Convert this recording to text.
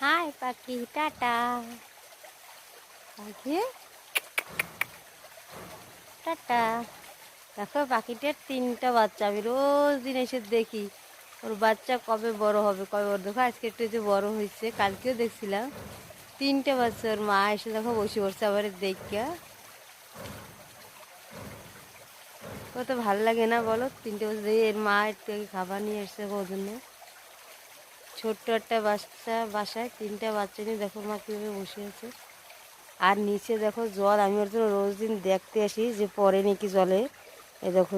High পাখি, tata পাখি, tata. দেখো পাখিটার 3টা বাচ্চা, আমি রোজ দিন এসে দেখি ওর বাচ্চা কবে বড় হবে, কবে বড়। দেখো আজকে একটু যে বড় হয়েছে, কালকেও দেখছিলাম 3টে বাচ্চা। ওর মা এসে দেখো বসে পড়ছে আবার দেখা। কত ভালো লাগে না বলো, 3টে বাচ্চা। এর মা একটু আগে খাবার নিয়ে এসছে ওর জন্য। ছোট্ট একটা বাসায় 3টা বাচ্চা নিয়ে দেখো মা কীভাবে বসে আছে। আর নিচে দেখো জল, আমি ওর জন্য রোজ দিন দেখতে আসি যে পরে নাকি জলে। এ দেখো